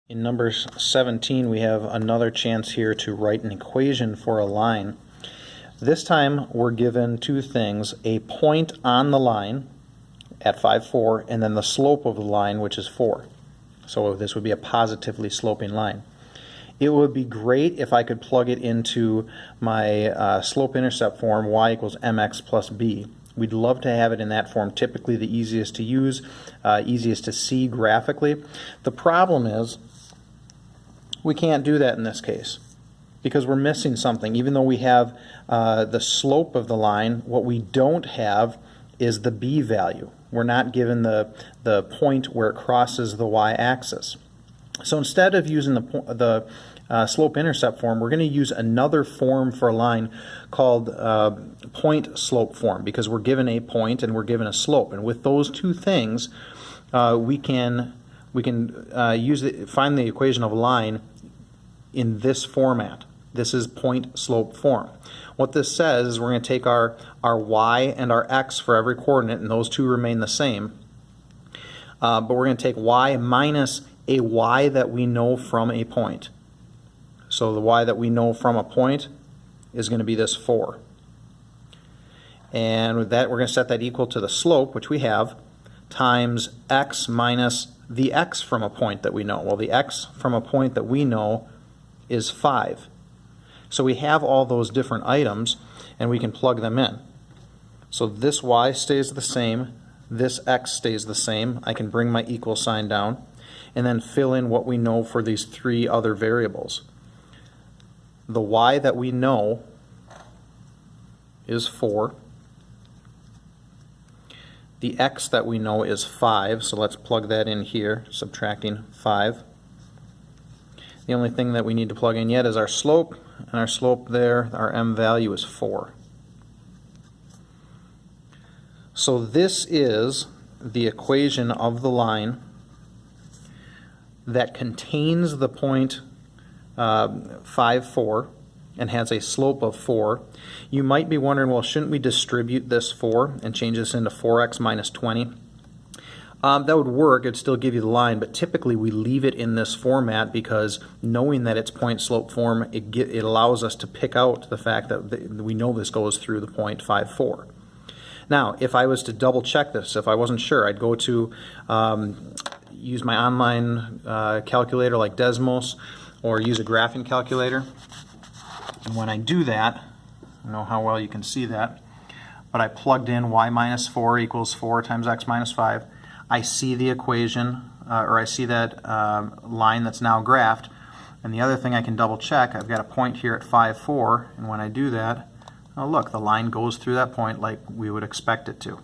In number 17, we have another chance here to write an equation for a line. This time we're given two things, a point on the line at 5,4 and then the slope of the line, which is 4. So this would be a positively sloping line. It would be great if I could plug it into my slope-intercept form, y equals mx plus b. We'd love to have it in that form, typically the easiest to use, easiest to see graphically. The problem is we can't do that in this case because we're missing something. Even though we have the slope of the line, what we don't have is the b value. We're not given the point where it crosses the y-axis. So instead of using the slope-intercept form, we're going to use another form for a line called point-slope form, because we're given a point and we're given a slope. And with those two things, we can find the equation of a line in this format. This is point-slope form. What this says is we're going to take our y and our x for every coordinate, and those two remain the same. But we're going to take y minus a y that we know from a point. So the y that we know from a point is going to be this 4. And with that, we're going to set that equal to the slope, which we have, times x minus the x from a point that we know. Well, the x from a point that we know is 5. So we have all those different items, and we can plug them in. So this y stays the same, this x stays the same. I can bring my equal sign down, and then fill in what we know for these three other variables. The y that we know is 4. The x that we know is 5, so let's plug that in here, subtracting 5. The only thing that we need to plug in yet is our slope, and our slope there, our m value is 4. So this is the equation of the line that contains the point 5,4 and has a slope of 4. You might be wondering, well, shouldn't we distribute this 4 and change this into 4x minus 20? That would work. It'd still give you the line, but typically we leave it in this format because knowing that it's point-slope form, it allows us to pick out the fact that we know this goes through the point 5,4. Now, if I was to double check this, if I wasn't sure, I'd go to use my online calculator like Desmos, or use a graphing calculator. And when I do that, I don't know how well you can see that, but I plugged in y minus 4 equals 4 times x minus 5. I see the equation, or I see that line that's now graphed. And the other thing I can double check, I've got a point here at 5,4, and when I do that, oh look, the line goes through that point like we would expect it to.